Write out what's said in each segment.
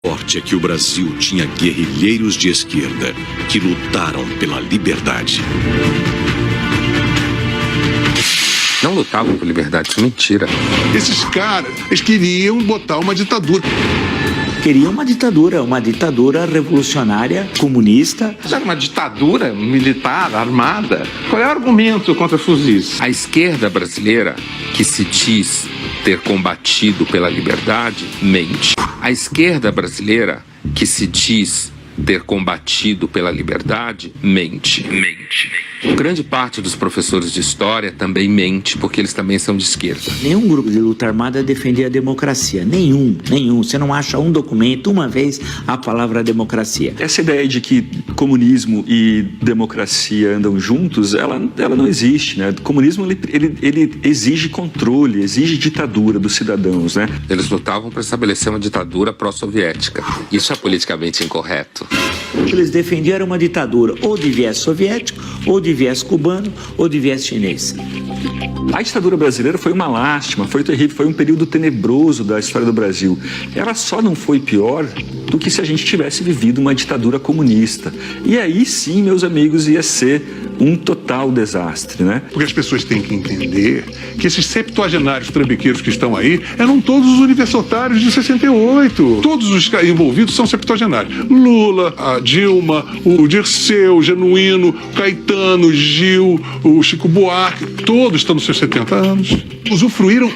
sorte é que o Brasil tinha guerrilheiros de esquerda que lutaram pela liberdade. Não lutavam por liberdade, isso é mentira. Esses caras, eles queriam botar uma ditadura. Queria uma ditadura revolucionária, comunista. Era uma ditadura militar, armada. Qual é o argumento contra fuzis? A esquerda brasileira, que se diz ter combatido pela liberdade, mente. A esquerda brasileira, que se diz ter combatido pela liberdade, mente. Grande parte dos professores de história também mente, porque eles também são de esquerda. Nenhum grupo de luta armada defendia a democracia. Nenhum. Você não acha um documento, uma vez, a palavra democracia. Essa ideia de que comunismo e democracia andam juntos, ela não existe, né? O comunismo, ele exige controle, exige ditadura dos cidadãos, né? Eles lutavam para estabelecer uma ditadura pró-soviética. Isso é politicamente incorreto. Eles defendiam uma ditadura ou de viés soviético, ou de viés cubano, ou de viés chinês. A ditadura brasileira foi uma lástima, foi terrível, foi um período tenebroso da história do Brasil. Ela só não foi pior do que se a gente tivesse vivido uma ditadura comunista. E aí sim, meus amigos, ia ser um total desastre, né? Porque as pessoas têm que entender que esses septuagenários trambiqueiros que estão aí eram todos os universitários de 68. Todos os envolvidos são septuagenários. Lula, a Dilma, o Dirceu, o Genuíno, o Caetano, o Gil, o Chico Buarque, todos estão nos seus 70 anos. Usufruíram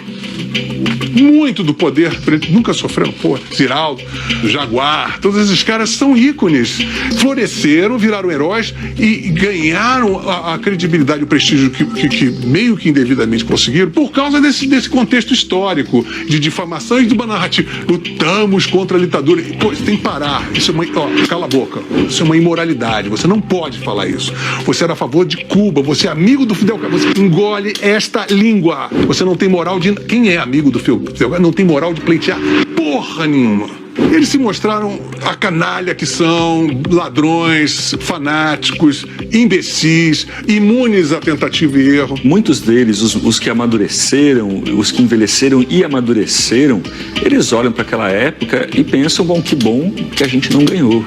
muito do poder, nunca sofreram, Ziraldo, Jaguar, todos esses caras são ícones, floresceram, viraram heróis e ganharam a credibilidade e o prestígio que meio que indevidamente conseguiram por causa desse contexto histórico de difamação e de uma narrativa. Lutamos contra a ditadura. Isso tem que parar. Isso é cala a boca. Isso é uma imoralidade. Você não pode falar isso. Você era a favor de Cuba, você é amigo do Fidel Castro. Você engole esta língua. Você não tem moral de... Quem é amigo do Fidel Castro não tem moral de pleitear porra nenhuma. Eles se mostraram a canalha que são, ladrões, fanáticos, imbecis, imunes a tentativa e erro. Muitos deles, os que amadureceram, os que envelheceram e amadureceram, eles olham para aquela época e pensam, bom, que bom que a gente não ganhou.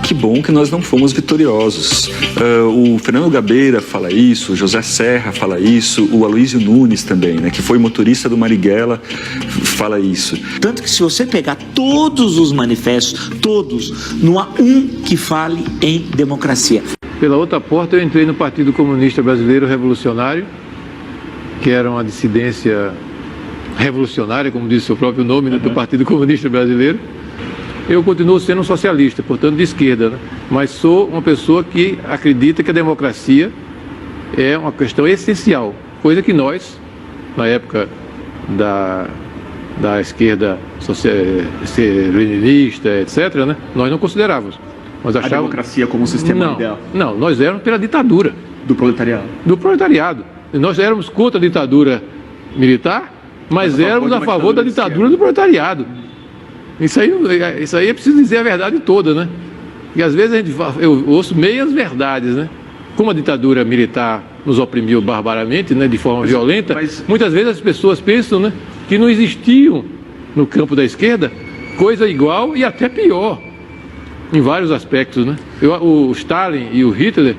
Que bom que nós não fomos vitoriosos. O Fernando Gabeira fala isso, o José Serra fala isso, o Aloysio Nunes também, né, que foi motorista do Marighella, fala isso. Tanto que se você pegar todos os manifestos, todos, não há um que fale em democracia. Pela outra porta eu entrei no Partido Comunista Brasileiro Revolucionário, que era uma dissidência revolucionária, como diz o seu próprio nome, né, do Partido Comunista Brasileiro. Eu continuo sendo um socialista, portanto de esquerda, né? Mas sou uma pessoa que acredita que a democracia é uma questão essencial, coisa que nós, na época da esquerda leninista, etc., né, nós não considerávamos. Nós achávamos... A democracia como um sistema ideal? Não, nós éramos pela ditadura. Do proletariado? Do proletariado. Nós éramos contra a ditadura militar, mas éramos a favor da ditadura do proletariado. Isso aí é preciso dizer a verdade toda, né? E às vezes eu ouço meias verdades, né? Como a ditadura militar nos oprimiu barbaramente, né, de forma violenta, muitas vezes as pessoas pensam, né, que não existiam no campo da esquerda coisa igual e até pior, em vários aspectos, né? O Stalin e o Hitler,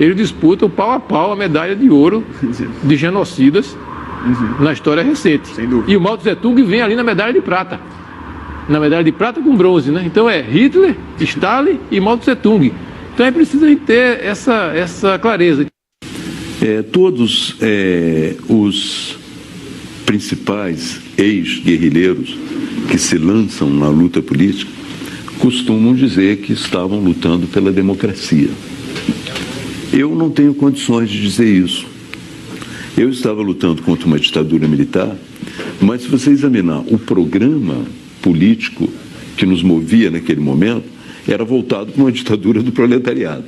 eles disputam pau a pau a medalha de ouro de genocidas na história recente. E o Mao Tse Tung vem ali na medalha de prata. Na medalha de prata com bronze, né? Então é Hitler, Stalin e Mao Tse Tung. Então é preciso a gente ter essa clareza. Todos os principais ex-guerrilheiros que se lançam na luta política costumam dizer que estavam lutando pela democracia. Eu não tenho condições de dizer isso. Eu estava lutando contra uma ditadura militar, mas se você examinar o programa político que nos movia naquele momento, era voltado para uma ditadura do proletariado.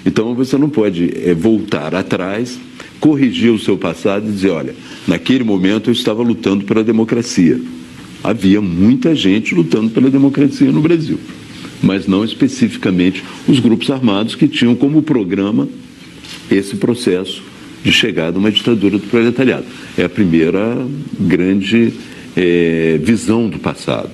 Então você não pode voltar atrás, corrigir o seu passado e dizer, olha, naquele momento eu estava lutando pela democracia. Havia muita gente lutando pela democracia no Brasil, mas não especificamente os grupos armados que tinham como programa esse processo de chegada a uma ditadura do proletariado. É a primeira grande visão do passado.